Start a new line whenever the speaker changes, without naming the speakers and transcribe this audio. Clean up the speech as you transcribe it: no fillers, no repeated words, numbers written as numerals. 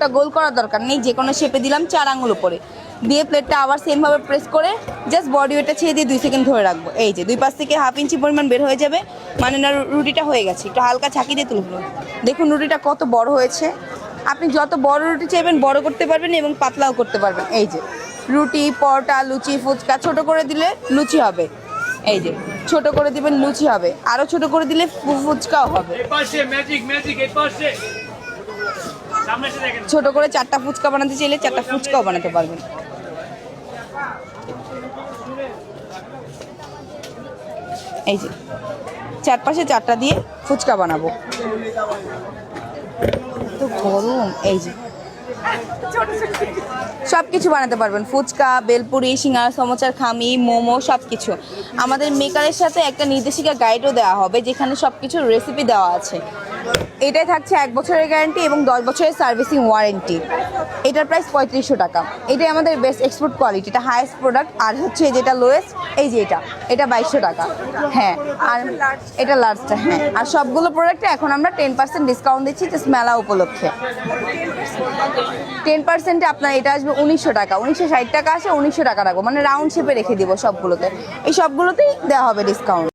পুরোটা গোল করার দরকার নেই, যে কোনো শেপে দিলাম 4 আঙুল উপরে দিয়ে প্লেটটা আবার সেমভাবে প্রেস করে জাস্ট বডি ওয়েটটা ছেড়ে দিয়ে 2 সেকেন্ড ধরে রাখবো। এই যে 2 পাশ থেকে হাফ ইঞ্চি পরিমাণ বের হয়ে যাবে, মানে না রুটিটা হয়ে গেছে। একটু হালকা ঝাঁকি দিয়ে তুলে ফেলুন। দেখুন রুটিটা কত বড় হয়েছে। আপনি যত বড় রুটি চাইবেন বড় করতে পারবেন এবং পাতলাও করতে পারবেন। এই যে রুটি, পরোটা, লুচি, ফুচকা ছোট করে দিলে লুচি হবে, এই যে ছোট করে দিবেন লুচি হবে, আরো ছোট করে দিলে ফুচকাও হবে। ছোট করে 4টা ফুচকা বানাতে চাইলে 4টা ফুচকাও বানাতে পারবেন। এই যে চারপাশে 4টা দিয়ে ফুচকা বানাবো। তো গরম, এই যে সব কিছু বানাতে পারবেন, ফুচকা, বেলপুরি, সিঙ্গারা, সমোসার খামি, মোমো, সব কিছু। আমাদের মেকারের সাথে একটা নির্দেশিকা গাইডও দেওয়া হবে, যেখানে সব কিছুর রেসিপি দেওয়া আছে। এটাই থাকছে 1 বছরের গ্যারান্টি এবং 10 বছরের সার্ভিসিং ওয়ারেন্টি। এটার প্রাইস 3500 টাকা। এটাই আমাদের বেস্ট এক্সপোর্ট কোয়ালিটি, এটা হাইয়েস্ট প্রোডাক্ট। আর হচ্ছে যেটা লোয়েস্ট, এই যে এটা 2200 টাকা। হ্যাঁ, আর এটা লার্জটা। হ্যাঁ, আর সবগুলো প্রোডাক্টে এখন আমরা 10% ডিসকাউন্ট দিচ্ছি জাস্ট মেলা উপলক্ষে। 10%-এ আপনার এটা আসবে 1900 টাকা। 1960 টাকা আসে, 1900 টাকা রাখবো, মানে রাউন্ড শেপে রেখে দিব সবগুলোতে। এই সবগুলোতেই দেওয়া হবে ডিসকাউন্ট।